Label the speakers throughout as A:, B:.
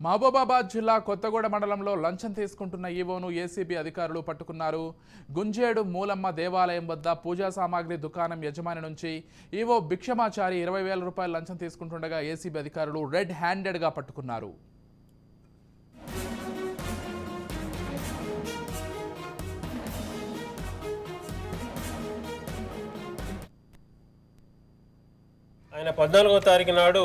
A: మహబూబాబాద్ జిల్లా కొత్తగూడ మండలంలో లంచం తీసుకుంటున్న ఈవోను ఏసీబీ అధికారులు పట్టుకున్నారు. గుంజేడు మూలమ్మ దేవాలయం వద్ద పూజా సామాగ్రి దుకాణం యజమాని నుంచి ఈవో భిక్షమాచారి 20,000 రూపాయలు లంచం తీసుకుంటుండగా ఏసీబీ అధికారులు రెడ్ హ్యాండెడ్గా పట్టుకున్నారు.
B: ఆయన 14వ తారీఖు నాడు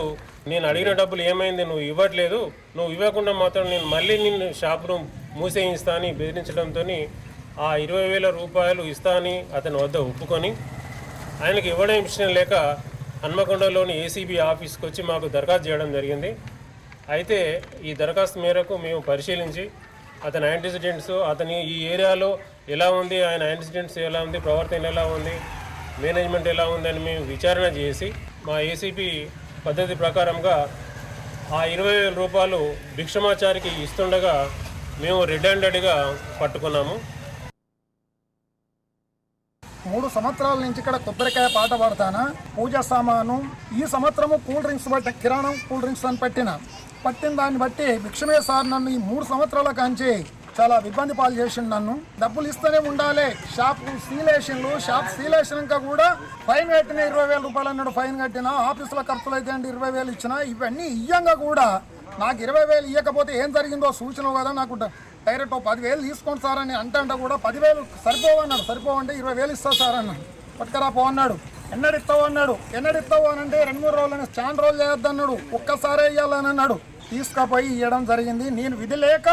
B: నేను అడిగిన డబ్బులు ఏమైంది, నువ్వు ఇవ్వట్లేదు, నువ్వు ఇవ్వకుండా మాత్రం నేను మళ్ళీ నిన్ను షాపును మూసేయిస్తా అని బెదిరించడంతో ఆ 20,000 రూపాయలు ఇస్తా అని అతని వద్ద ఒప్పుకొని ఆయనకి ఇవ్వడం ఇష్టం లేక హన్మకొండలోని ఏసీబీ ఆఫీస్కి వచ్చి మాకు దరఖాస్తు చేయడం జరిగింది. అయితే ఈ దరఖాస్తు మేరకు మేము పరిశీలించి అతని యాంటిసిడెంట్స్, అతని ఈ ఏరియాలో ఎలా ఉంది, ఆయన యాంటిసిడెంట్స్ ఎలా ఉంది, ప్రవర్తన ఎలా ఉంది, మేనేజ్మెంట్ ఎలా ఉందని మేము విచారణ చేసి మా ఏసీపీ పద్ధతి ప్రకారంగా ఆ 20,000 రూపాయలు భిక్షమాచారికి ఇస్తుండగా మేము రెడ్ హ్యాండెడ్గా పట్టుకున్నాము.
C: 3 సంవత్సరాల నుంచి ఇక్కడ కొబ్బరికాయ పాట పాడతానా, పూజా సామాను, ఈ సంవత్సరము కూల్ డ్రింక్స్ బట్టి కిరాణం కూల్ డ్రింక్స్ అని పట్టిన దాన్ని బట్టి భిక్షమే సార్ నన్ను ఈ 3 సంవత్సరాల కాంచి చాలా ఇబ్బంది పాలు చేసిండు. నన్ను డబ్బులు ఇస్తూనే ఉండాలి. షాప్ సీలేషన్గా కూడా ఫైన్ కట్టిన 20,000 రూపాయలు అన్నాడు. ఫైన్ కట్టిన ఆఫీసులో ఖర్చులు అయితే అండి 20,000 ఇచ్చిన. ఇవన్నీ ఇయ్యంగా కూడా నాకు 20,000 ఇవ్వకపోతే ఏం జరిగిందో సూచన కదా, నాకు డైరెక్ట్ 10,000 తీసుకోండి సార్ అని అంటే కూడా 10,000 సరిపోవన్నాడు. సరిపోవంటే 20,000 ఇస్తా సార్ అన్నాడు. పట్టుకరా పో అన్నాడు. ఎన్నడిస్తావు అన్నాడు. ఎన్నడిస్తావు అని అంటే 2-3 రోజులని చాలా రోజులు చేయొద్దు అన్నాడు. ఒక్కసారే ఇవ్వాలని అన్నాడు. తీసుకుపోయి ఇవ్వడం జరిగింది. నేను విధి లేక